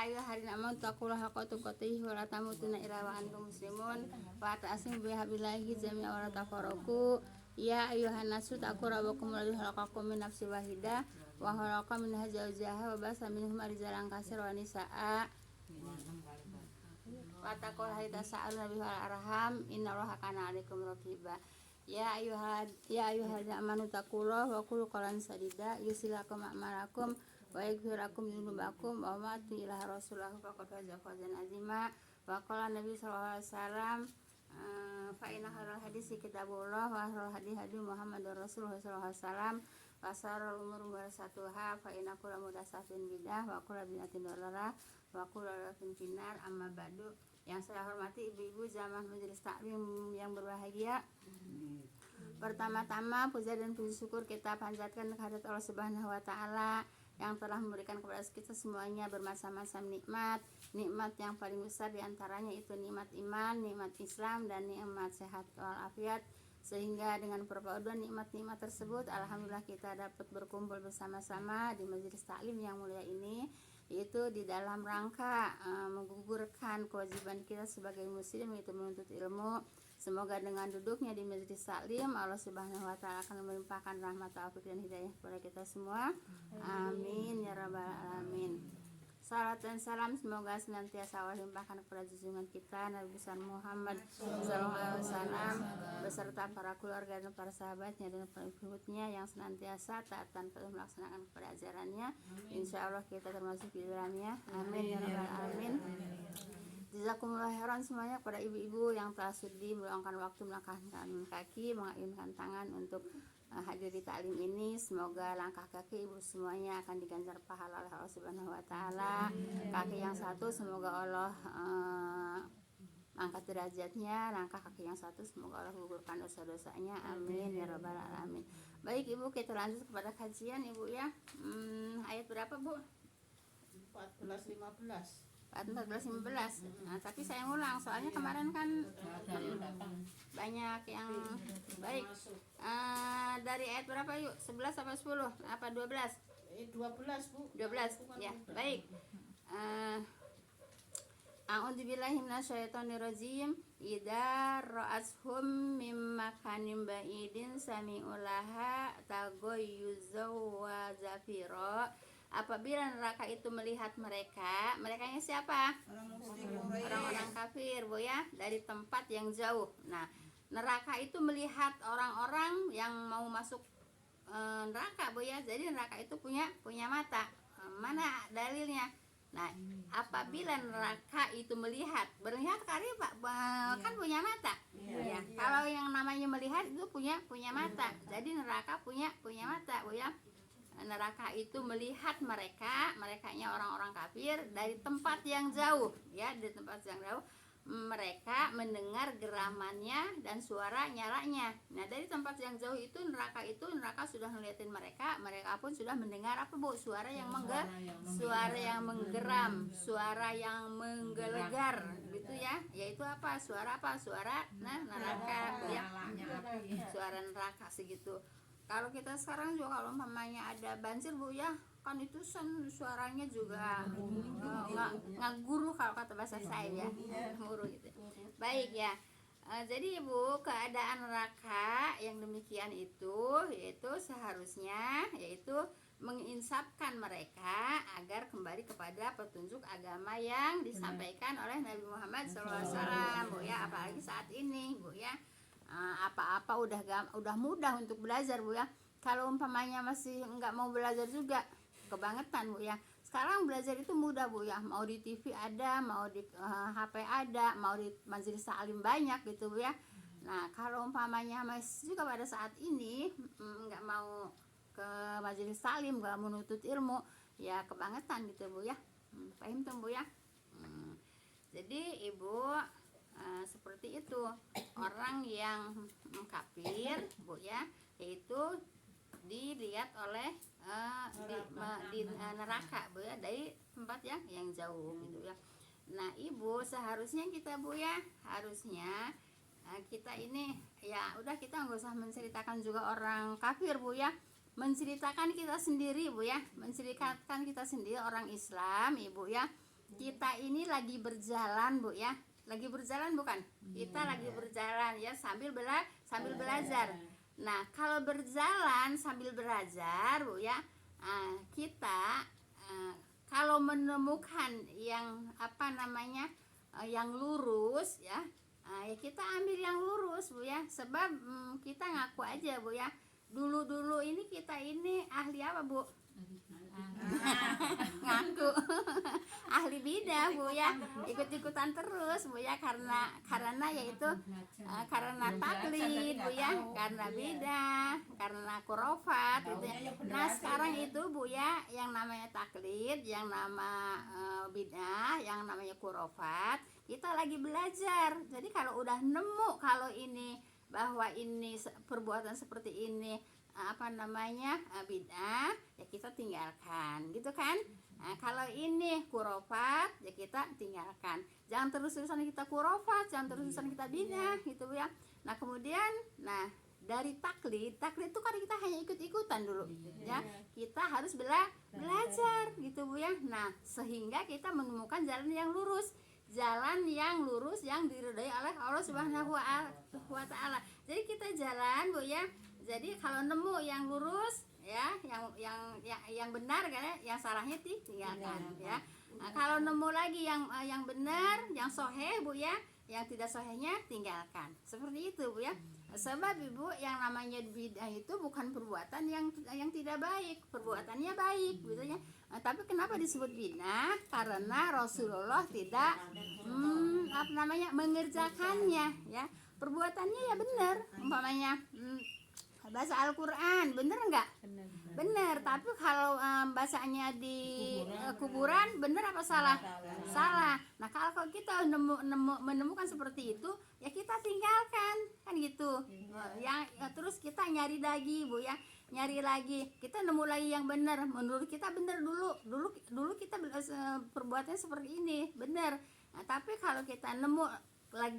ayyuhalladzina amanu taqullaha haqqa tuqatih wa la tamutunna illa wa antum muslimun wa ta'tasimu bihablillahi jami'an wa la tafarraqu. Ya ayyuhan nasu taqu rabbakum alladzi khalaqakum min nafsin wahidah wa khalaqa minha zawjaha wa basa minhuma rijalan katsiran wa nisaa'a wa taqullaha tasaaluna bihi wal arham innallaha kana 'alaikum raqiba. Ya ayyuhalladzina amanu taqullaha wa qulu qawlan sadida yusilakum a'malakum wa yaghfir lakum dzunubakum wa ma ila rasulahu faqad faza fawzan azima. Wa qala nabi sallallahu alaihi wasallam fa inna khairal hadisi kitabullah wa khairal hadi Muhammadur Rasulullah sallallahu alaihi wasallam wa syarrul umuri muhdatsatuha fa inna kulla muhdatsatin bidah wa kulla bid'atin dhalalah wa kulla dhalatin finnar. Amma ba'du. Yang saya hormati ibu-ibu jamaah majelis taklim yang berbahagia, pertama-tama puja dan puji syukur kita panjatkan kehadirat Allah Subhanahu wa taala yang telah memberikan kepada kita semuanya bermacam-macam nikmat. Nikmat yang paling besar diantaranya itu nikmat iman, nikmat Islam, dan nikmat sehat walafiat. Sehingga dengan perpaduan nikmat-nikmat tersebut, alhamdulillah kita dapat berkumpul bersama-sama di majelis taklim yang mulia ini, yaitu di dalam rangka menggugurkan kewajiban kita sebagai muslim, yaitu menuntut ilmu. Semoga dengan duduknya di majelis taklim, Allah Subhanahu wa taala akan melimpahkan rahmat, taufik dan hidayah kepada kita semua. Amin ya rabbal alamin. Salat dan salam semoga senantiasa Allah limpahkan kepada junjungan kita Nabi besar Muhammad sallallahu alaihi wasallam beserta para keluarga dan para sahabatnya dan pengikutnya yang senantiasa taat dan patuh melaksanakan kepada ajarannya. Insya Allah kita termasuk di dalamnya. Amin ya rabbal alamin. Jazakumullah khairan semuanya kepada ibu-ibu yang telah sudi meluangkan waktu, melangkahkan kaki, mengayunkan tangan untuk hadir di taklim ini. Semoga langkah kaki ibu semuanya akan diganjar pahala oleh Allah Subhanahu wa taala. Kaki yang satu semoga Allah angkat derajatnya, langkah kaki yang satu semoga Allah gugurkan dosa-dosanya. Amin ya rabbal alamin. Baik ibu, kita lanjut kepada kajian ibu ya. Ayat berapa bu? 14-15. 14-15. Nah, tapi saya ngulang soalnya kemarin kan banyak yang baik. Dari ayat berapa yuk? 11 apa 10? Apa 12? 12 bu. 12 ya. Baik. A'udzubillahi minasyaitonirrajim. Idza ra'ashum mim makanin ba'idin sami'ulaha taghayyuzaw wa zafira. Apabila neraka itu melihat mereka, merekanya siapa? Orang-orang kafir, bu ya, dari tempat yang jauh. Nah, neraka itu melihat orang-orang yang mau masuk neraka, bu ya. Jadi neraka itu punya mata. Mana dalilnya? Nah, apabila neraka itu melihat kali pak, kan punya mata. Ya. Kalau yang namanya melihat itu punya mata. Jadi neraka punya mata, bu ya. Neraka itu melihat merekanya orang-orang kafir dari tempat yang jauh ya, dari tempat yang jauh. Mereka mendengar geramannya dan suara nyalanya. Nah, dari tempat yang jauh itu neraka sudah ngeliatin mereka pun sudah mendengar apa bu? Suara yang menggeram, suara yang menggelegar gitu ya. Yaitu apa? Suara neraka ya. Suara neraka segitu. Kalau kita sekarang juga kalau umpamanya ada banjir bu ya, kan itu suaranya juga ngaguru kalau kata bahasa saya ya, nguru gitu. Baik ya. Jadi ibu, keadaan neraka yang demikian itu yaitu seharusnya menginsafkan mereka agar kembali kepada petunjuk agama yang disampaikan oleh Nabi Muhammad SAW bu ya, apalagi saat ini bu ya. Apa-apa udah mudah untuk belajar bu ya. Kalau umpamanya masih nggak mau belajar juga kebangetan bu ya. Sekarang belajar itu mudah bu ya, mau di TV ada, mau di HP ada, mau di majelis taklim banyak gitu bu ya. Nah, kalau umpamanya masih juga pada saat ini nggak mau ke majelis taklim, nggak menuntut ilmu, ya kebangetan gitu bu ya. Paham tuh bu ya. Jadi ibu, seperti itu orang yang kafir bu ya, yaitu dilihat oleh di neraka bu ya, dari tempat yang jauh gitu ya. Nah ibu, seharusnya kita bu ya, harusnya kita ini ya udah, kita nggak usah menceritakan juga orang kafir bu ya, menceritakan kita sendiri bu ya, menceritakan kita sendiri orang Islam ibu ya. kita ini lagi berjalan Bu ya, lagi berjalan bukan? Kita lagi berjalan ya sambil belajar. Nah kalau berjalan sambil belajar Bu ya, kita kalau menemukan yang apa namanya yang lurus ya, ya kita ambil yang lurus Bu ya, sebab kita ngaku aja Bu ya, dulu ini kita ini ahli apa Bu? Ngaku ahli bidah Bu ya, ikut-ikutan terus Bu ya, karena yaitu karena taklid Bu ya, karena bidah, karena kurofat gitu ya. Nah sekarang itu Bu ya, yang namanya taklid, yang nama bidah, yang namanya kurofat, kita lagi belajar. Jadi kalau udah nemu kalau ini bahwa ini perbuatan seperti ini apa namanya bid'ah, ya kita tinggalkan gitu kan. Nah, kalau ini kurofat ya kita tinggalkan, jangan terus-terusan kita kurofat, jangan terus-terusan kita bid'ah gitu ya. Nah kemudian dari taklid itu kan kita hanya ikut-ikutan dulu ya, kita harus belajar gitu Bu ya. Nah sehingga kita menemukan jalan yang lurus yang diridhai oleh Allah Subhanahu wa Ta'ala. Jadi kita jalan Bu ya. Jadi kalau nemu yang lurus ya, yang benar kan ya, yang salahnya tinggalkan ya. Nah, kalau nemu lagi yang benar, yang sahih Bu ya, yang tidak sahihnya tinggalkan. Seperti itu Bu ya. Sebab Ibu yang namanya bid'ah itu bukan perbuatan yang tidak baik, perbuatannya baik gitu ya. Nah, tapi kenapa disebut bid'ah? Karena Rasulullah tidak mengerjakannya ya. Perbuatannya ya benar, umpamanya baca Al-Quran, bener nggak? Bener. Tapi kalau bacanya di kuburan, bener apa salah? Salah. Nah kalau kita menemukan seperti itu, ya kita tinggalkan kan gitu. Terus kita nyari lagi Bu ya, nyari lagi. Kita nemu lagi yang benar. Menurut kita benar dulu kita perbuatannya seperti ini, benar. Nah tapi kalau kita nemu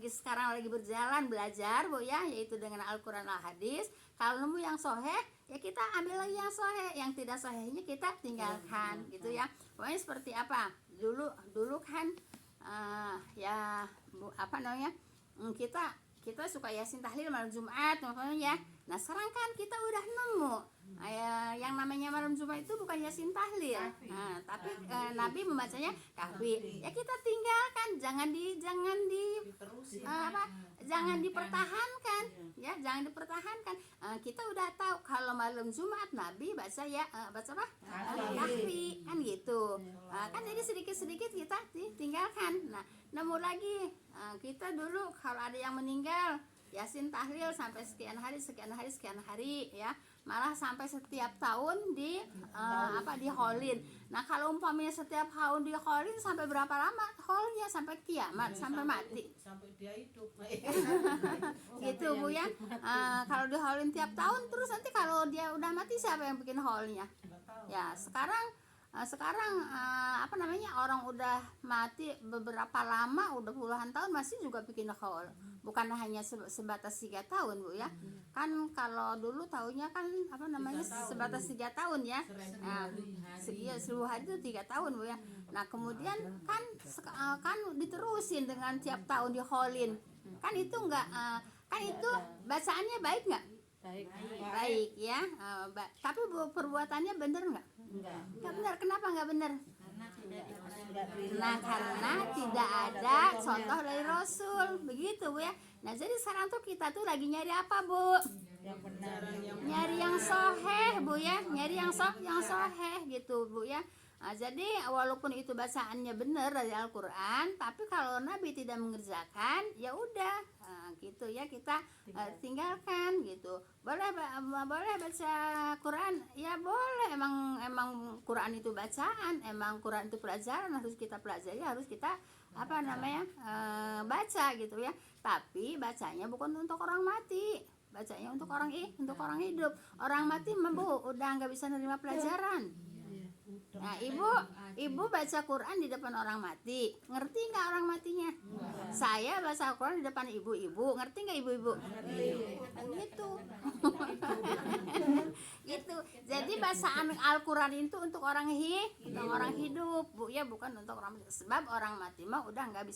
sekarang lagi berjalan belajar Bu ya, yaitu dengan Al-Quran Al-Hadis, kalau nemu yang sahih ya kita ambil lagi yang sahih, yang tidak sahihnya kita tinggalkan gitu ya. Pokoknya seperti apa dulu kan ya Bu, apa namanya kita suka Yasin tahlil malam Jumat ya. Nah sekarang kan kita udah nemu yang namanya malam Jumat itu bukan Yasin tahlil, tapi Nabi membacanya kahfi. Ya kita tinggalkan, jangan dipertahankan ya, jangan dipertahankan. Kita udah tahu kalau malam Jumat Nabi baca apa? Kahfi kan gitu. Kan jadi sedikit-sedikit kita tinggalkan. Nah nemu lagi kita dulu kalau ada yang meninggal Yasin tahlil sampai sekian hari ya, malah sampai setiap tahun di holin. Nah kalau umpamanya setiap tahun di holin, sampai berapa lama holnya? Sampai kiamat, sampai mati, sampai dia hidup gitu Bu ya. Kalau di holin tiap tahun, terus nanti kalau dia udah mati siapa yang bikin holnya? Ya sekarang orang udah mati beberapa lama, udah puluhan tahun masih juga bikin haul, bukan hanya sebatas 3 tahun Bu ya. Kan kalau dulu tahunya kan sebatas 3 tahun ya. Nah, 1000 hari itu 3 tahun Bu ya. Nah kemudian kan diterusin dengan tiap tahun diholin. Kan itu enggak kan itu bacaannya baik enggak? Baik ya. Tapi perbuatannya bener enggak? Enggak benar. Kenapa enggak benar? Nah karena tidak ada contoh dari Rasul, begitu Bu ya. Nah jadi sekarang tuh kita tuh lagi nyari apa Bu? Nyari yang sahih Bu ya, nyari yang sahih gitu Bu ya. Nah, jadi walaupun itu bacaannya benar dari Al-Quran, tapi kalau Nabi tidak mengerjakan, ya udah gitu ya, kita tinggalkan gitu. Boleh baca Quran, ya boleh. Emang Quran itu bacaan, emang Quran itu pelajaran, harus kita pelajari, harus kita baca gitu ya. Tapi bacanya bukan untuk orang mati, bacanya untuk orang hidup. Orang mati udah nggak bisa nerima pelajaran. Nah, ibu baca Quran di depan orang mati, ngerti nggak orang matinya? Saya baca Quran di depan ibu-ibu, ngerti nggak ibu-ibu? Gitu. Gitu. Jadi bacaan Al-Quran itu untuk orang hidup, Bu ya, bukan untuk orang mati. Sebab orang mati mah udah nggak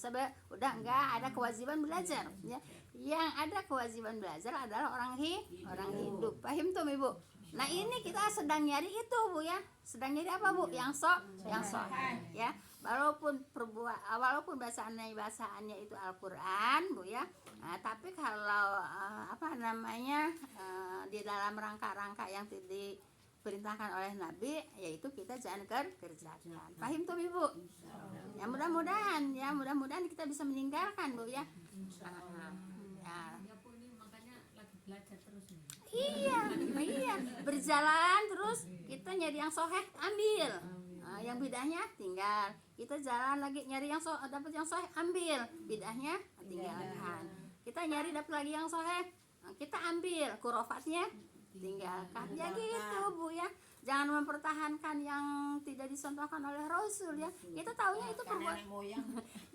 ada kewajiban belajar ya. Yang ada kewajiban belajar adalah orang hidup. Paham tuh Ibu? Nah, ini kita sedang nyari itu Bu ya. Sedang nyari apa Bu? Yang ya. Walaupun bacaannya itu Al-Quran Bu ya. Nah, tapi kalau di dalam rangka-rangka yang diperintahkan oleh Nabi, yaitu kita jangan kerjakan. Paham tuh Ibu? Ya mudah-mudahan kita bisa meninggalkan Bu ya. Iya, berjalan terus kita nyari yang soheh ambil, yang bidahnya tinggal. Kita jalan lagi nyari yang dapat yang soheh ambil, bidahnya tinggalkan. Kita nyari dapat lagi yang soheh, kita ambil, kurofatnya tinggalkan. Ya gitu Bu ya. Jangan mempertahankan yang tidak dicontohkan oleh Rasul ya. Kita taunya itu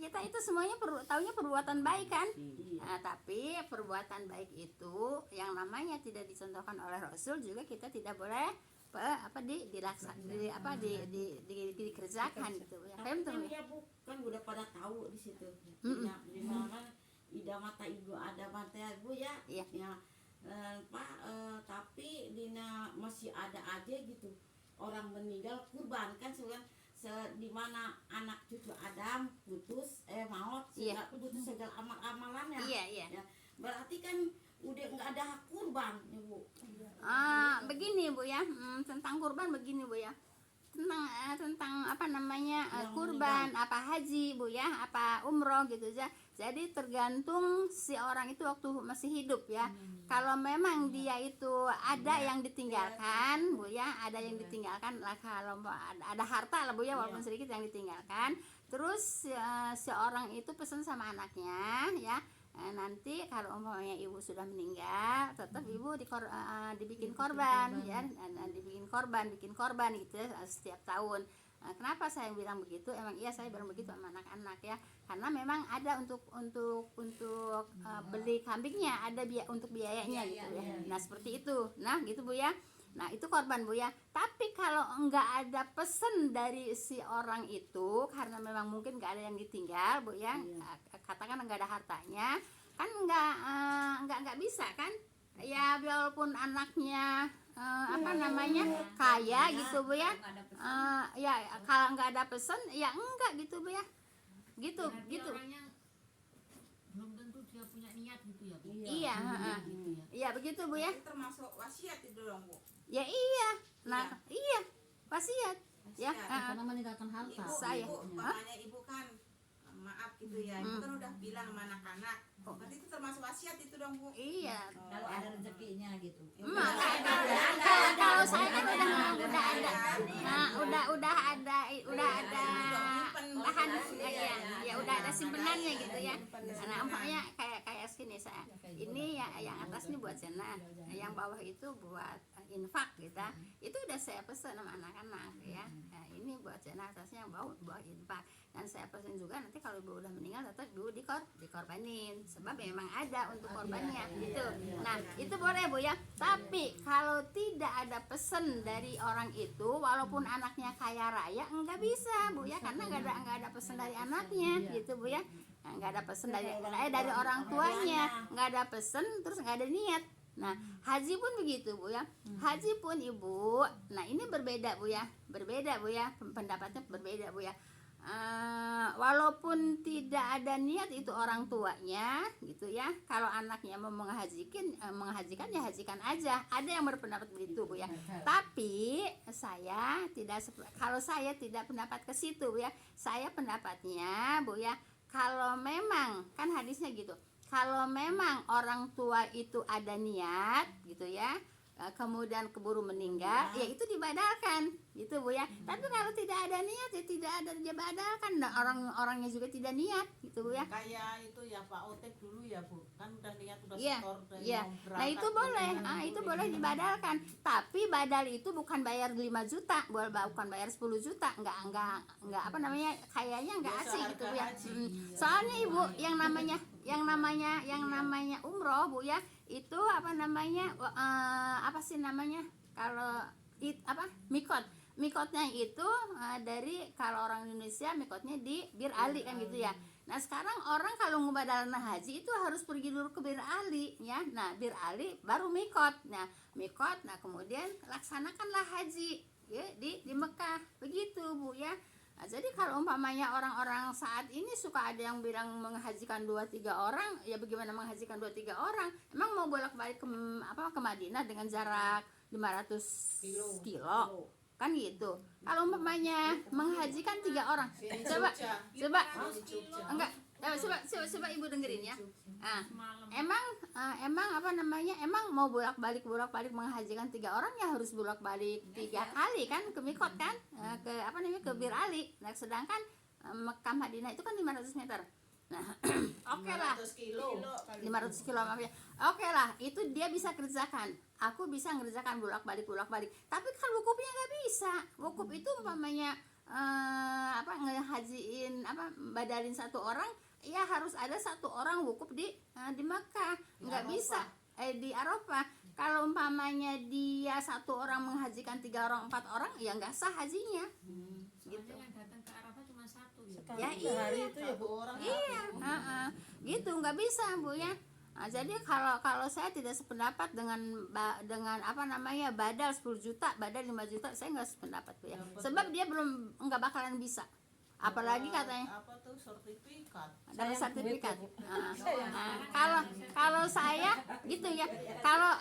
kita itu semuanya taunya perbuatan baik kan. Nah, tapi perbuatan baik itu yang namanya tidak dicontohkan oleh Rasul juga kita tidak boleh dikerjakan gitu ya. Kan dia bukan udah pada tahu di situ. Di mana ida mata ibu ada mata ibu ya. Ya. Tapi dina masih ada aja gitu orang meninggal kurban kan di mana anak cucu Adam putus maut putus segala amalannya. Ya. Berarti kan udah nggak ada hak kurban ya Bu. Begini Bu ya, tentang kurban begini Bu ya, tentang kurban meninggal. Apa haji Bu ya, apa umroh gitu aja. Jadi tergantung si orang itu waktu masih hidup ya. Kalau memang dia itu ada yang ditinggalkan Bu ya, ada yang ditinggalkan lah, kalau ada harta lah Bu ya, walaupun sedikit yang ditinggalkan. Terus si orang itu pesan sama anaknya ya, nanti kalau umpamanya ibu sudah meninggal, tetap ibu dibikin korban ya, bikin korban gitu ya setiap tahun. Kenapa saya bilang begitu? Emang iya saya bilang begitu sama anak-anak ya, karena memang ada untuk beli kambingnya, ada untuk biayanya gitu ya. Nah seperti itu, nah gitu Bu ya. Nah itu korban Bu ya. Tapi kalau enggak ada pesan dari si orang itu, karena memang mungkin enggak ada yang ditinggal Bu ya, katakan enggak ada hartanya, kan enggak bisa kan ya, walaupun anaknya kaya gitu Bu ya, ya kalau enggak ada pesan ya enggak gitu Bu ya, gitu. Belum tentu dia punya niat gitu ya Bu. Iya, iya begitu Bu ya. Termasuk wasiat itu dong Bu. Ya iya, nah iya wasiat ya. Karena meninggalkan harta. Ibu, makanya ibu kan maaf gitu ya, ibu kan udah bilang sama anak-anak, berarti itu termasuk wasiat itu dong Bu. Iya. Kalau ada rezekinya gitu. Kalau saya kan udah ada lahan ya udah ada simpenannya gitu ya. Nah umpamanya kayak sini saya. Ini ya yang atas ini buat jenah, yang bawah itu buat infak gitu. Itu udah saya pesan sama anak-anak ya. Nah, ini buat jenah, atasnya yang bawah buat infak. Dan saya pesan juga nanti kalau ibu udah meninggal tetap ibu dikorbanin, sebab memang ada untuk korbannya gitu. Nah itu boleh Bu ya. Tapi kalau tidak ada pesan dari orang itu, walaupun anaknya kaya raya, enggak bisa Bu ya, karena enggak ada pesan dari anaknya gitu Bu ya. Enggak ada pesan dari orang tuanya, enggak ada pesan, terus enggak ada niat. Nah haji pun begitu Bu ya. Haji pun ibu, nah ini berbeda Bu ya, pendapatnya berbeda Bu ya. Walaupun tidak ada niat itu orang tuanya gitu ya, kalau anaknya mau menghajikan ya hajikan aja. Ada yang berpendapat begitu Bu ya. Tapi kalau saya tidak pendapat ke situ Bu ya. Saya pendapatnya Bu ya, kalau memang kan hadisnya gitu, kalau memang orang tua itu ada niat gitu ya, kemudian keburu meninggal, ya itu dibadalkan gitu Bu ya. Tapi kalau tidak ada niat ya tidak ada dibadalkan, dan orang-orangnya juga tidak niat gitu Bu ya. Kayak itu ya Pak Otek dulu ya Bu, kan udah niat udah Iya, setor dan iya. mau Nah berangkat itu boleh, ke itu boleh dibadalkan. Tapi badal itu bukan bayar 5 juta, bukan bayar 10 juta, enggak apa namanya, kayaknya enggak Biasa asik gitu Bu ya. harga haji. Soalnya Ibu yang namanya umroh Bu ya, itu apa namanya, apa sih namanya, kalau mikotnya itu dari, kalau orang Indonesia mikotnya di Bir Ali kan gitu ya. Nah sekarang orang kalau ngebadalan haji itu harus pergi dulu ke Bir Ali ya. Nah Bir Ali baru mikot. Nah kemudian laksanakanlah haji ya di Mekah begitu Bu ya. Nah, jadi kalau umpamanya orang-orang saat ini suka ada yang bilang menghajikan 2-3 orang, ya bagaimana menghajikan 2-3 orang? Emang mau bolak-balik ke Madinah dengan jarak 500 kilo? Kan gitu. Kalau umpamanya menghajikan 3 orang, coba Ibu dengerin ya. Nah, emang apa namanya? Emang mau bolak-balik menghajikan 3 orang ya harus bolak-balik 3 kali kan ke mikot kan? Ke apa namanya? Ke Bir Ali. Nah, sedangkan Mekah Madinah itu kan 500 meter. Nah, oke lah. 500 kilo maaf ya. Oke lah, itu dia bisa kerjakan. Aku bisa ngerjakan bolak-balik. Tapi kan wukufnya nggak bisa. Wukuf itu umpamanya ngehajiin badalin 1 orang, ya harus ada 1 orang wukuf di Mekah. Nggak bisa di Arafah. Kalau umpamanya dia 1 orang menghajikan 3 orang 4 orang, ya nggak sah hajinya. Gitu. Yang datang ke Arafah cuma 1 ya. Ya iya. itu ya Bu orang. Iya, gitu nggak bisa Bu ya. Nah, jadi kalau saya tidak sependapat dengan apa namanya badal 10 juta, badal 5 juta, saya nggak sependapat Bu ya. Sebab dia nggak bakalan bisa. Apalagi katanya Apa tuh sertifikat? dapat sertifikat. Kalau saya gitu ya.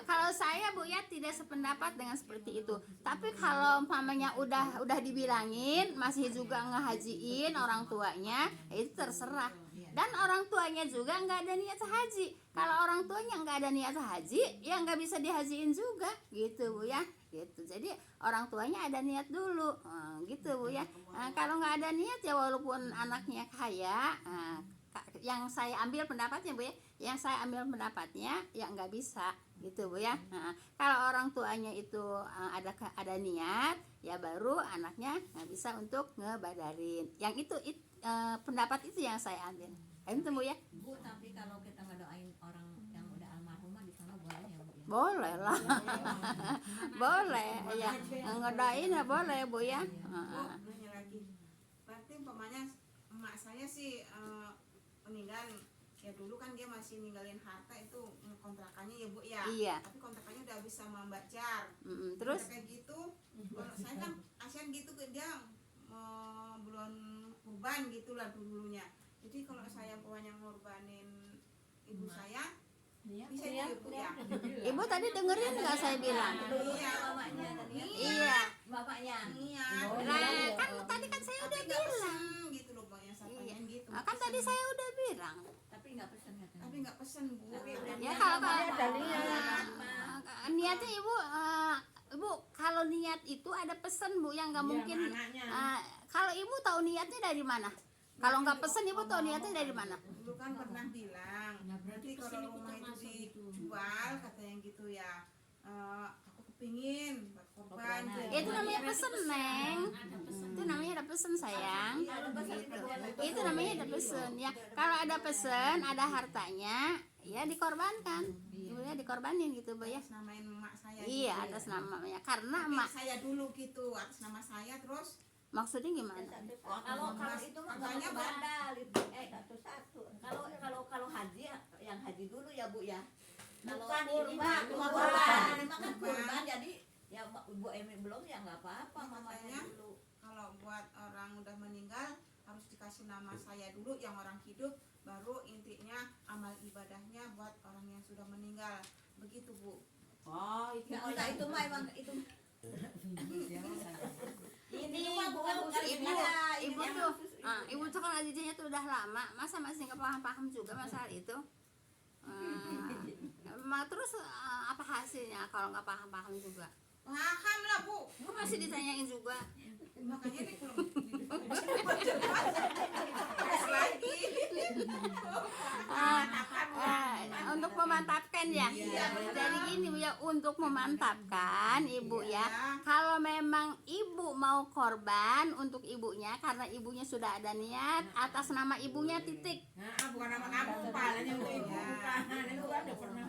Kalau saya Bu ya tidak sependapat dengan seperti itu. Tapi kalau umpamanya udah dibilangin masih juga ngehajiin orang tuanya, ya itu terserah. Dan orang tuanya juga nggak ada niat haji. Kalau orang tuanya nggak ada niat haji, ya nggak bisa dihajiin juga, gitu Bu ya. Gitu. Jadi orang tuanya ada niat dulu, gitu Bu ya. Kalau nggak ada niat ya walaupun anaknya kaya, yang saya ambil pendapatnya Bu ya, ya nggak bisa, gitu Bu ya. Kalau orang tuanya itu ada niat, ya baru anaknya nggak bisa untuk ngebadarin. Yang itu pendapat itu yang saya ambil. Itu Bu ya. Bu, tapi kalau kita ngedoain orang yang udah almarhumah di sana boleh ya Bu ya? Boleh lah. Boleh ya. Ngedoain ya boleh Bu ya. Nanya lagi, berarti umpamanya emak saya sih meninggal ya, dulu kan dia masih ninggalin harta itu kontrakannya ya Bu ya. Iya. Tapi kontrakannya udah bisa membacar. Terus kayak gitu, kalau saya kan kasihan gitu ke dia, belum kurban gitulah dulunya. Jadi kalau saya pokoknya ngorbanin ibu saya, bisa ya Bu ya. Ibu tadi dengerin nggak saya bilang? Iya. Iya. Bapaknya. Iya. Nah, kan tadi kan saya udah Tapi nggak bilang. pesen gitu loh Pak, yang saya tanyain gitu. Nah, kan tadi saya udah bilang. Tapi nggak pesen katanya. Tapi nggak pesen Bu. Ya kalau niatnya ibu kalau niat itu ada pesan Bu yang nggak mungkin. Kalau ibu tahu niatnya dari mana? Kalau nggak pesen ibu tahu niatnya dari mana? Dulu kan pernah bilang, nanti kalau rumah itu dijual katanya gitu ya, aku kepingin buat korban. Itu namanya pesen Neng. Itu namanya ada pesen sayang. Gitu. Itu namanya ada pesen ya. Kalau ada pesen, ada hartanya, ya dikorbankan. Ibu ya dikorbanin gitu Bu ya. Atas namain emak saya. Iya, gitu ya. atas namanya. Karena Tapi emak saya dulu gitu, atas nama saya terus. maksudnya gimana? Kalau itu mah Katanya nggak badal itu. Satu-satu. Kalau haji yang haji dulu ya Bu ya. Kalau Bukan ini kurban, mah cuma kurban. kurban. Ini mah kan kurban jadi ya Ibu Emi belum ya nggak apa-apa Katanya mamanya dulu. kalau buat orang udah meninggal harus dikasih nama saya dulu, yang orang hidup baru intinya amal ibadahnya buat orang yang sudah meninggal. Begitu Bu. Oh, itu Ya enggak itu mah emang itu. Ini mah bukan Ibu tuh kan ngajinya tuh udah lama, masa masih nggak paham juga masalah itu? Terus apa hasilnya kalau nggak paham-paham juga? Paham lah Bu, Kok masih ditanyain juga? makanya nih kalau tes lagi. Untuk memantapkan ya. Jadi gini Bu ya, untuk memantapkan Ibu ya. Kalau memang Ibu mau korban untuk ibunya karena ibunya sudah ada niat atas nama ibunya titik. Nah, bukan nama kamu, palanya ibu bukan. Itu kan udah pernah.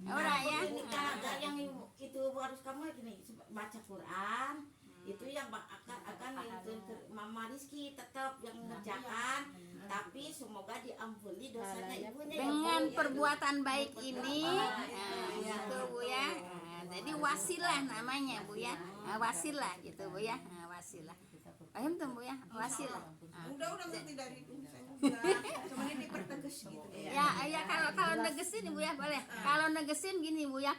Udah ya. Ini kalau yang itu harus kamu gini baca Quran. Itu yang akan itu Mama Rizky tetap yang mengerjakan, tapi semoga diampuni dosanya ibunya Dengan ya, Bu, ya. perbuatan baik ini gitu Bu ya. Jadi wasilah namanya Bu ya. Wasilah gitu Bu ya. Wasilah. Paham tuh Bu ya? Wasilah. udah ngerti dari itu saya udah. Cuman ini dipertegas gitu. Ya kalau negesin Bu ya boleh. Kalau negesin gini Bu ya.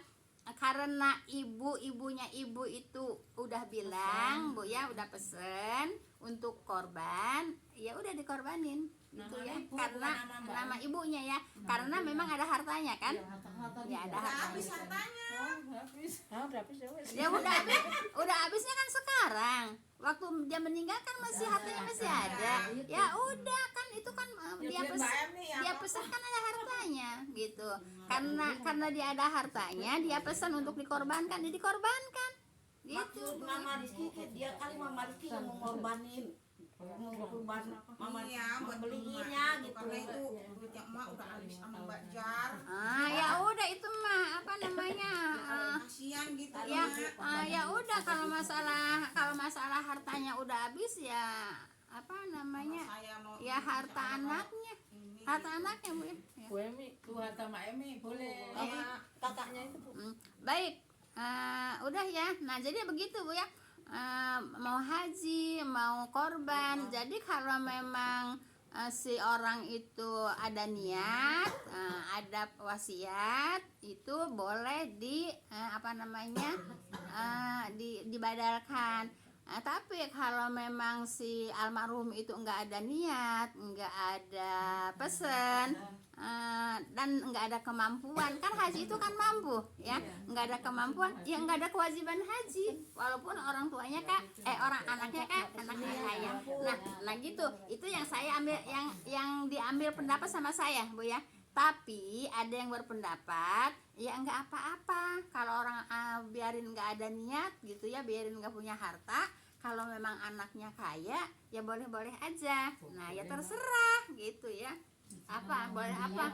Karena ibunya ibu itu udah bilang Bu ya, udah pesen untuk korban, ya udah dikorbanin gitu ya. Karena nama ibunya ya. Karena memang ada hartanya kan? Ya ada Udah hartanya. habis hartanya. Ya udah habisnya kan sekarang. Waktu dia meninggal kan masih hartanya masih ada. Ya udah kan itu kan dia pesan kan ada hartanya gitu. Karena dia ada hartanya, dia pesan untuk dikorbankan, dia dikorbankan. Gitu. Maksud Mama Rizky dia kali Mama Rizky yang mengorbanin mengorban Mama Iya, buat beliinnya emak. gitu. Karena itu duitnya emak udah habis sama Mbak Jar. Ya udah itu mah apa namanya? Kasihan gitu Ya Mak. ya udah kalau masalah hartanya udah habis ya apa namanya? Saya mau Ya harta anaknya. ini. Harta anaknya Bu ya. Ya. Bu Emi, Bu Hatta Mak Emi boleh. Kakaknya itu Bu. Baik, udah ya. Nah jadi begitu Bu ya. Mau haji, mau korban. Jadi kalau memang si orang itu ada niat, ada wasiat, itu boleh apa namanya dibadalkan. Tapi kalau memang si almarhum itu enggak ada niat, enggak ada pesen, dan enggak ada kemampuan, kan haji itu kan mampu ya, enggak ada kemampuan, ya enggak ada kewajiban haji, walaupun orang tuanya orang anaknya anaknya kaya. Nah gitu, itu yang saya ambil, yang diambil pendapat sama saya Bu ya. Tapi ada yang berpendapat ya enggak apa-apa kalau orang biarin enggak ada niat gitu ya, biarin enggak punya harta. Kalau memang anaknya kaya ya boleh-boleh aja. Nah ya terserah gitu ya. Apa boleh apa?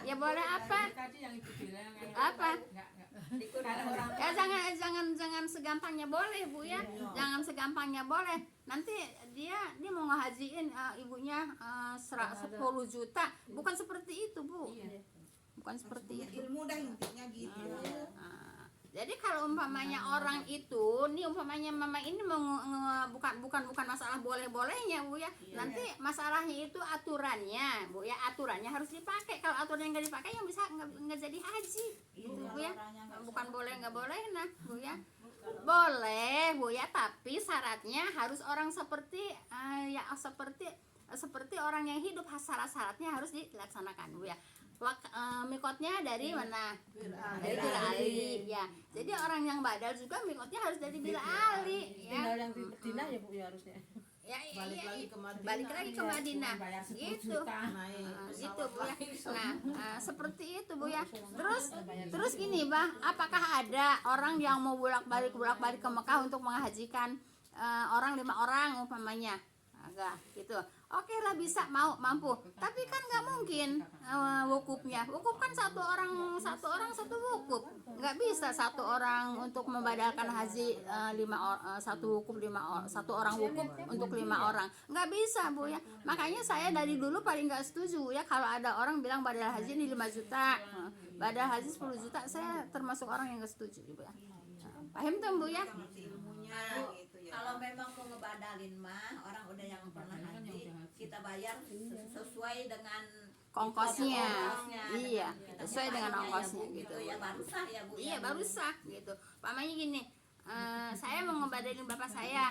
Ya boleh apa? Tadi yang itu bilang Apa? Kalau orang Ya jangan segampangnya boleh Bu ya. Jangan segampangnya boleh. Nanti dia mau ngehajiin ibunya 10 juta. Bukan seperti itu Bu. Bukan seperti itu. Ilmu dah intinya gitu. Jadi kalau umpamanya orang itu, nih umpamanya mama ini mau bukan masalah boleh-bolehnya Bu ya. Nanti masalahnya itu aturannya Bu ya, aturannya harus dipakai. Kalau aturannya nggak dipakai yang bisa nggak jadi haji gitu Bu ya. Bukan boleh nggak boleh nah Bu ya. Boleh Bu ya, tapi syaratnya harus orang seperti seperti orang yang hidup, syarat-syaratnya harus dilaksanakan Bu ya. Mikotnya dari mana? Dari Bila Ali ya. Jadi orang yang badal juga mikotnya harus dari Bila Ali ya. tinggal yang di Medina ya Bu ya harusnya. Ya, Balik lagi ke Madinah. balik lagi ke Madinah. Bayar 10 Gitu. juta. Gitu Bu ya. Nah, seperti itu Bu ya. Terus gini Bah, apakah ada orang yang mau bolak-balik ke Mekah untuk menghajikan 5 orang umpamanya? Agak gitu. Oke lah bisa, mampu. Tapi kan nggak mungkin wukufnya. Wukuf kan satu orang satu wukuf. Nggak bisa satu orang untuk membadalkan haji 1 orang wukuf untuk 5 orang. Nggak bisa Bu ya. Makanya saya dari dulu paling nggak setuju ya kalau ada orang bilang badal haji ini 5 juta. Badal haji 10 juta, saya termasuk orang yang nggak setuju Bu ya. Paham tuh Bu ya? Ilmunya gitu ya. Kalau memang mau ngebadalin mah orang udah yang pernah haji, kita bayar sesuai dengan Kongkosnya. Iya, kita sesuai dengan bayarnya, ongkosnya Bu, gitu. ya baru sah ya Bu. Iya ya, Bu. baru sah gitu. Pamannya gini, saya mau ngebadalin bapak saya,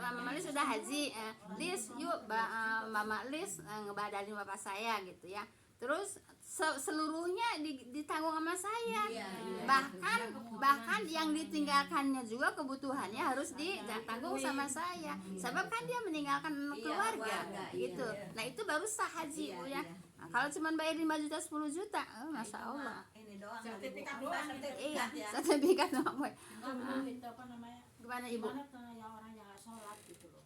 Mama Lis sudah haji, Lis yuk Mama Lis ngebadalin bapak saya gitu ya. Terus seluruhnya ditanggung sama saya. Iya. Bahkan yang ditinggalkannya juga kebutuhannya harus ditanggung sama saya. Sebab kan dia meninggalkan keluarga gitu. Nah, itu baru sah haji, Bu ya. Nah, kalau cuma bayar 5 juta 10 juta, Masya Allah. Ini doang. Sertifikat Bu. doang. Iya, sertifikat doang. Bu. Itu apa namanya? Gimana Ibu? Gimana tuh yang orang yang nggak sholat gitu loh.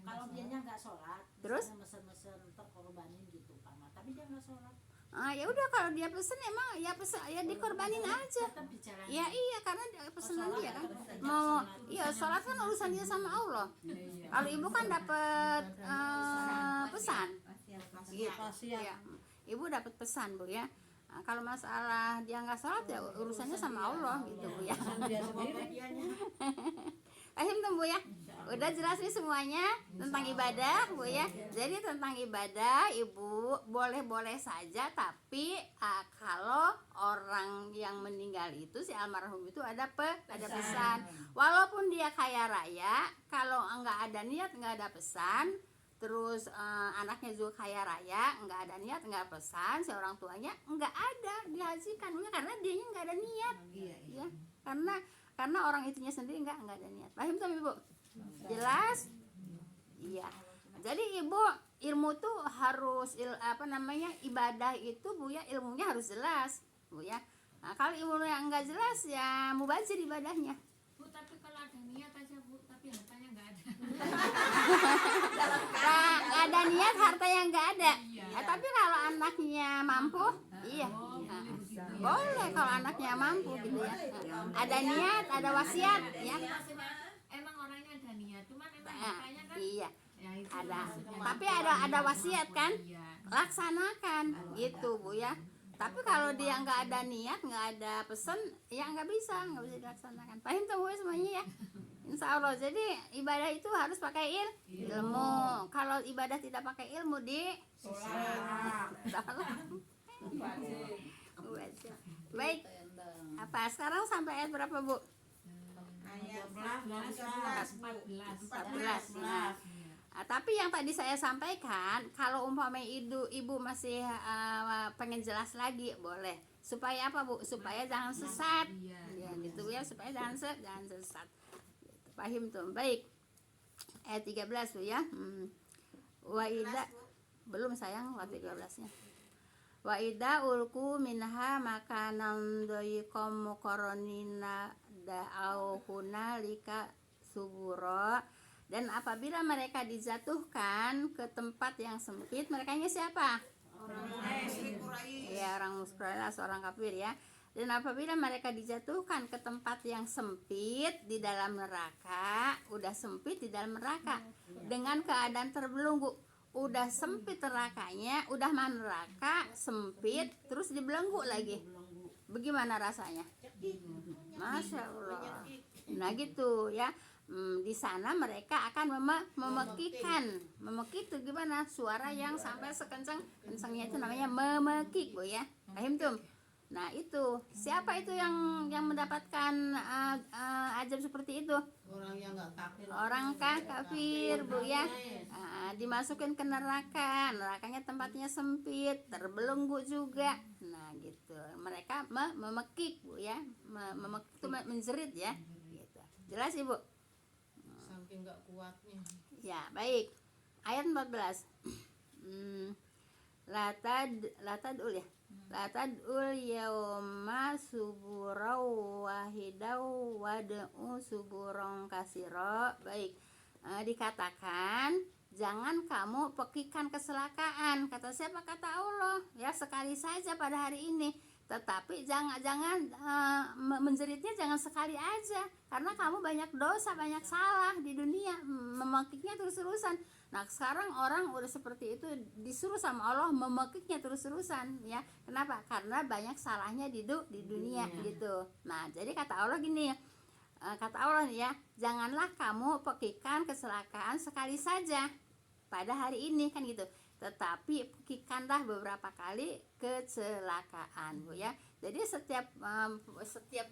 Kalau dianya nggak sholat, Terus? misalnya mesen-mesen terkorbanin gitu Pak, tapi dia nggak sholat. Ya udah, kalau dia pesen emang ya pesen ya dikorbanin aja. Tetap bicara. Ya iya, karena pesanan dia kan. Mau sholat kan urusan dia sama Allah. Kalau ibu kan dapat pesan. Ya, ibu dapat pesan, Bu ya. Nah, kalau masalah dia nggak sholat ya urusannya sama Allah gitu, Bu ya. Paham tuh, Bu ya? Udah jelas nih semuanya tentang ibadah, Bu ya. Jadi tentang ibadah Ibu boleh-boleh saja, tapi kalau orang yang meninggal itu, si almarhum itu ada pesan. Walaupun dia kaya raya, kalau nggak ada niat, nggak ada pesan, terus anaknya juga kaya raya, nggak ada niat, nggak pesan, si orang tuanya nggak ada dihajikan, karena dianya nggak ada niat. Ya, karena orang itunya sendiri nggak ada niat. Paham tuh Ibu? Jelas? Iya. Jadi Ibu, ilmu tuh harus ibadah itu, Bu ya, ilmunya harus jelas, Bu ya. Nah, kalau ilmunya nggak jelas ya mubazir ibadahnya. Bu, tapi kalau ada niat aja Bu, tapi hartanya nggak ada. Nah, nggak ada niat, hartanya nggak ada. Tapi kalau anaknya mampu, iya. Nah, boleh kalau anaknya mampu gitu ya. Ada niat, ada wasiat ya. Emang orangnya ada niat, cuman emang hartanya kan. Iya. Ya, itu Ada. maksudnya. Tapi ada wasiat kan? Iya. Laksanakan gitu, Bu ya. Tapi kalau dia nggak ada niat, nggak ada pesen, ya nggak bisa dilaksanakan. Paham tuh Bu semuanya ya? Insya Allah. Jadi ibadah itu harus pakai ilmu. Kalau ibadah tidak pakai ilmu baik. Apa sekarang sampai ayat berapa, Bu? Ayat 14. Nah, tapi yang tadi saya sampaikan, kalau umpamanya ibu masih pengen jelas lagi, boleh. Supaya apa, Bu? Supaya jangan sesat. Ya, gitu ya, supaya jangan sesat. Gitu. Paham tuh. Baik. Ayat 13 tuh ya. Wa idza belum sayang ayat 13-nya. Wa idza ulku minha makanan doiqam muqarranina da'au hunalika subura. Dan apabila mereka dijatuhkan ke tempat yang sempit, merekanya siapa? Orang musyrik, seorang kafir ya. Dan apabila mereka dijatuhkan ke tempat yang sempit di dalam neraka, udah sempit di dalam neraka dengan keadaan terbelenggu, udah sempit nerakanya, udah neraka sempit, terus dibelenggu lagi. Bagaimana rasanya? Masya Allah. Nah gitu ya. Di sana mereka akan memekik itu gimana, suara yang sampai kencangnya itu namanya memekik, Bu ya. Paham tuh? Nah itu siapa itu yang mendapatkan ajab seperti itu? Orang yang nggak kafir. Orang kafir, Bu ya. Dimasukin ke nerakanya tempatnya sempit, terbelenggu juga. Nah gitu, mereka memekik, Bu ya. Memekik itu menjerit ya. Gitu. Jelas Ibu? Saking nggak kuatnya. Ya, baik. Ayat 14. Latadul ya. Latadul yauma suburau wahidau wad'u suburong kasiro. Baik. Dikatakan jangan kamu pekikan keselakaan. Kata siapa? Kata Allah. Ya, sekali saja pada hari ini. Tetapi jangan menjeritnya jangan sekali aja, karena kamu banyak dosa, banyak salah di dunia, memekiknya terus-terusan. Nah sekarang orang udah seperti itu, disuruh sama Allah memekiknya terus-terusan ya. Kenapa? Karena banyak salahnya di dunia gitu. Nah jadi kata Allah gini, kata Allah ya, janganlah kamu pekikan kecelakaan sekali saja pada hari ini kan gitu, tetapi pekikanlah beberapa kali kecelakaan, Bu ya. Jadi setiap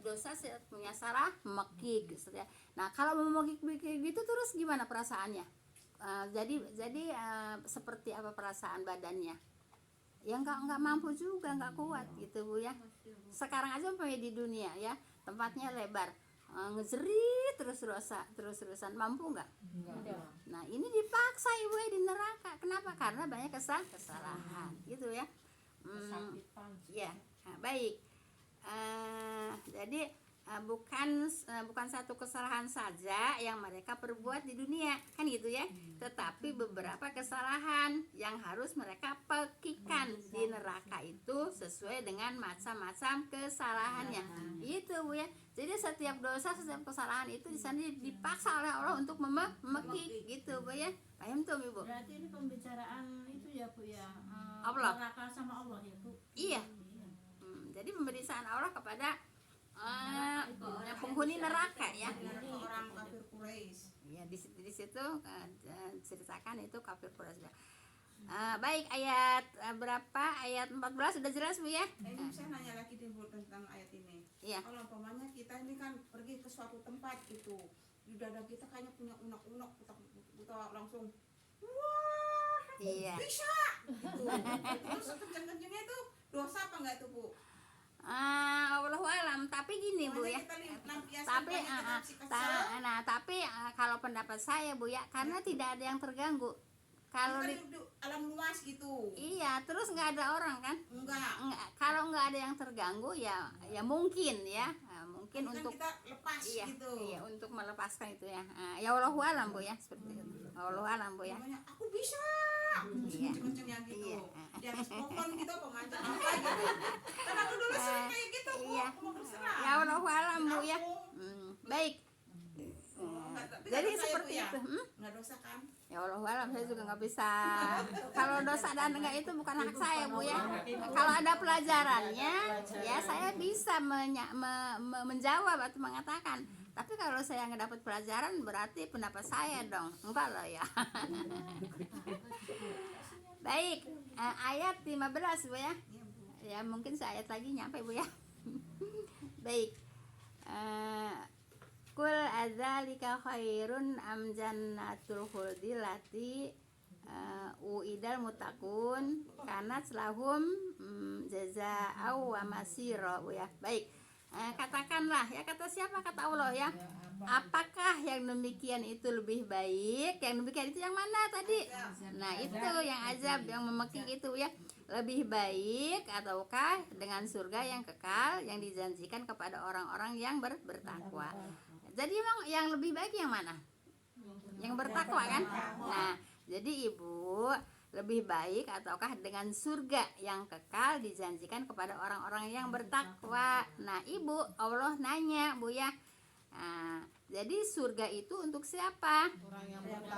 dosa setiap punya salah mekik gitu ya. Nah kalau memekik gitu terus gimana perasaannya? Jadi seperti apa perasaan badannya? ya nggak mampu juga, nggak kuat gitu Bu ya. Sekarang aja umpamanya di dunia ya, tempatnya lebar, ngejerit terus-terusan, mampu nggak? Nah ini dipaksa Ibu ya di neraka. Kenapa? Karena banyak kesalahan gitu ya. Ya, nah, baik. Jadi bukan satu kesalahan saja yang mereka perbuat di dunia kan gitu ya, tetapi beberapa kesalahan yang harus mereka pekikan di neraka itu sesuai dengan macam-macam kesalahannya itu Bu ya. Jadi setiap dosa, setiap kesalahan itu di sana dipaksa oleh Allah untuk memekik gitu Bu ya. Paham tuh Ibu? Berarti ini pembicaraan itu ya Bu ya, Allah. neraka sama Allah ya Bu. Iya. Jadi pemberitaan Allah kepada penghuni neraka ya. Orang kafir Quraisy. Ya di situ ceritakan itu kafir Quraisy. Baik, ayat berapa? Ayat 14 sudah jelas Bu ya? Ini saya nanya lagi deh Bu tentang ayat ini. Iya. Kalau umpamanya kita ini kan pergi ke suatu tempat gitu, di dada kita kayaknya punya unek-unek, kita langsung wah Iya. bisa gitu. Terus kenceng-kencengnya itu dosa apa enggak tuh Bu? Wallahu alam, tapi gini Bu ya. Tapi tapi kalau pendapat saya Bu ya, karena tidak ada yang terganggu. Kalau di alam luas gitu. Iya, terus nggak ada orang kan? Enggak. Kalau nggak ada yang terganggu ya mungkin ya, mungkin Kan untuk kita lepas gitu. Iya, untuk melepaskan itu ya. Ya wallahu alam Bu ya, seperti itu. Wallahu alam Bu ya. Namanya aku bisa. Iya. Kenceng-kencengnya gitu. Iya. Di atas pohon gitu pemanjat apa gitu. Kan aku dulu sering kayak gitu Bu, Iya. aku mau berserah. Ya wallahu alam Bu ya. Baik. Tapi Jadi nggak dosa seperti ya, Bu, itu. ya? Nggak dosa kan? Ya wallahu alam, saya juga nggak bisa. Kalau dosa dan enggak itu bukan hak saya Bu ya. Kalau ada pelajarannya ya saya bisa menjawab atau mengatakan. Tapi kalau saya nggak dapat pelajaran berarti pendapat saya dong. Enggak lah ya. Baik, ayat 15 Bu ya. Ya mungkin seayat lagi nyampe Bu ya. Baik. Kul adzalika khairun am jannatul khuldi lati uidal mutakun kanat lahum jazaa'u wa masira Bu ya. Baik. Katakanlah ya, kata siapa? Kata Allah ya. Apakah yang demikian itu lebih baik? Yang demikian itu yang mana tadi? Nah itu yang azab, yang memekik itu ya. Lebih baik ataukah dengan surga yang kekal yang dijanjikan kepada orang-orang yang bertakwa. Jadi emang yang lebih baik yang mana? Yang bertakwa kan? Nah jadi Ibu, lebih baik ataukah dengan surga yang kekal dijanjikan kepada orang-orang yang bertakwa. Nah Ibu, Allah nanya Bu ya, jadi surga itu untuk siapa?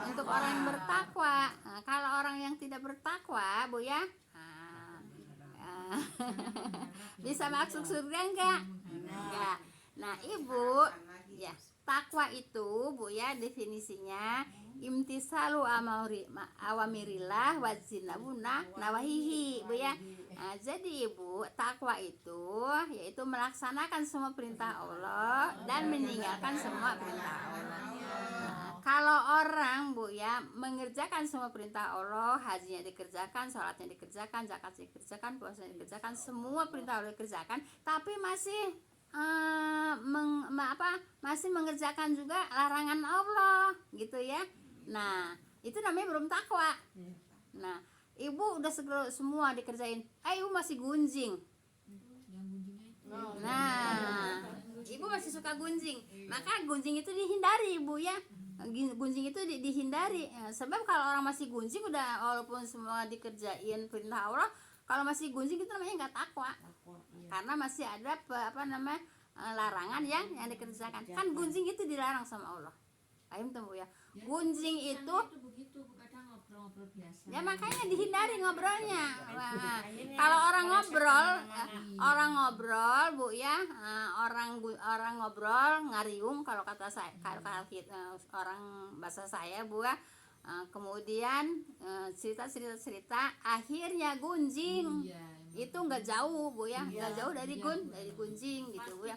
Untuk orang yang bertakwa. Kalau orang yang tidak bertakwa Bu ya, bisa masuk surga enggak? Enggak. Nah Ibu ya, takwa itu Bu ya definisinya imtisalu awamirillah wajinabuna nawahihi Bu ya. Jadi Ibu, takwa itu yaitu melaksanakan semua perintah Allah dan meninggalkan semua perintah Allah. Kalau orang Bu ya mengerjakan semua perintah Allah, hajinya dikerjakan, sholatnya dikerjakan, zakatnya dikerjakan, puasanya dikerjakan, semua perintah Allah dikerjakan, tapi masih masih mengerjakan juga larangan Allah gitu ya. Nah itu namanya belum takwa. Nah Ibu udah semua dikerjain, Ibu masih gunjing. Nah Ibu masih suka gunjing, maka gunjing itu dihindari Ibu ya. Gunjing itu dihindari. Sebab kalau orang masih gunjing udah walaupun semua dikerjain perintah Allah, kalau masih gunjing itu namanya nggak takwa. Karena masih ada larangan yang dikerjakan. Kan gunjing itu dilarang sama Allah. Paham tuh Bu ya? Gunjing itu begitu kadang ngobrol-ngobrol biasa. ya makanya dihindari ngobrolnya. Kalau orang ngobrol Bu ya, orang ngobrol ngariung kalau kata saya, kalau orang bahasa saya Bu ya. Kemudian cerita akhirnya gunjing. Itu nggak jauh Bu ya, nggak jauh dari gunjing gitu Bu ya.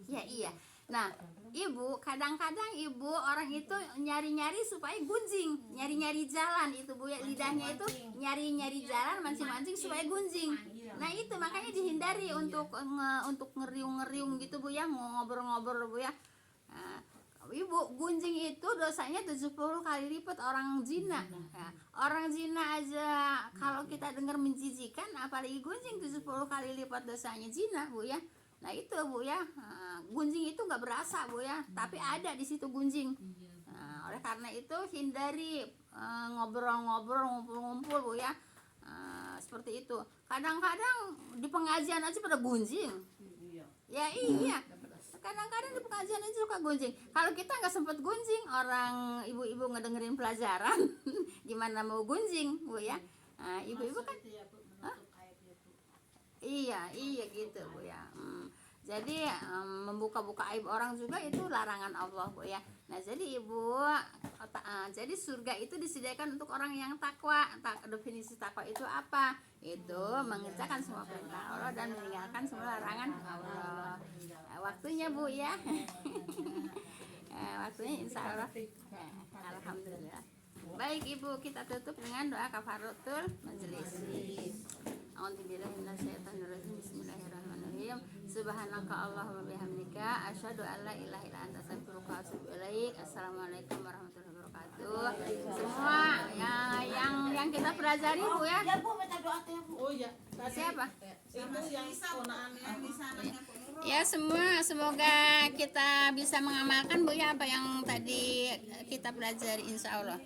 Iya. Nah, ibu kadang-kadang ibu orang itu nyari-nyari supaya gunjing, nyari-nyari jalan itu Bu ya, lidahnya itu nyari-nyari jalan, mancing-mancing supaya gunjing. Nah itu makanya dihindari untuk ngeriung-ngeriung gitu Bu ya, ngobrol-ngobrol Bu ya. Nah, ibu, gunjing itu dosanya 70 kali lipat orang zina. Nah, orang zina aja kalau kita dengar menjijikan, apalagi gunjing 70 kali lipat dosanya zina Bu ya. Nah itu Bu ya, gunjing itu nggak berasa Bu ya, tapi ada di situ gunjing. Nah, oleh karena itu hindari ngobrol-ngobrol, ngumpul-ngumpul Bu ya. Seperti itu. Kadang-kadang di pengajian aja pada gunjing. Ya iya. Kadang-kadang di pengajian aja suka gunjing. Kalau kita nggak sempet gunjing, orang ibu-ibu ngedengerin pelajaran, gimana mau gunjing Bu ya? Nah, ibu-ibu kan iya gitu Bu ya. Jadi membuka-buka aib orang juga itu larangan Allah Bu ya. Nah jadi ibu, jadi surga itu disediakan untuk orang yang takwa. Definisi takwa itu apa? Itu mengerjakan semua perintah Allah dan meninggalkan semua larangan Allah. Waktunya Bu ya. Waktunya insya Allah. Alhamdulillah. Baik ibu, kita tutup dengan doa kafaratul majelis. A'udzubillahi minasyaitonirrajim. Bismillahirrahmanirrahim. Subhanaka Allahumma bihamdika asyhadu an la ilaha illa anta astaghfiruka wa atubu ilaik. Assalamualaikum warahmatullahi wabarakatuh. Semua yang kita pelajari Bu ya. Ya Bu, minta doa teh Bu. Oh iya, tadi Siapa? itu yang ponaannya di sananya pengurus. Ya semua, semoga kita bisa mengamalkan Bu ya apa yang tadi kita pelajari insya Allah.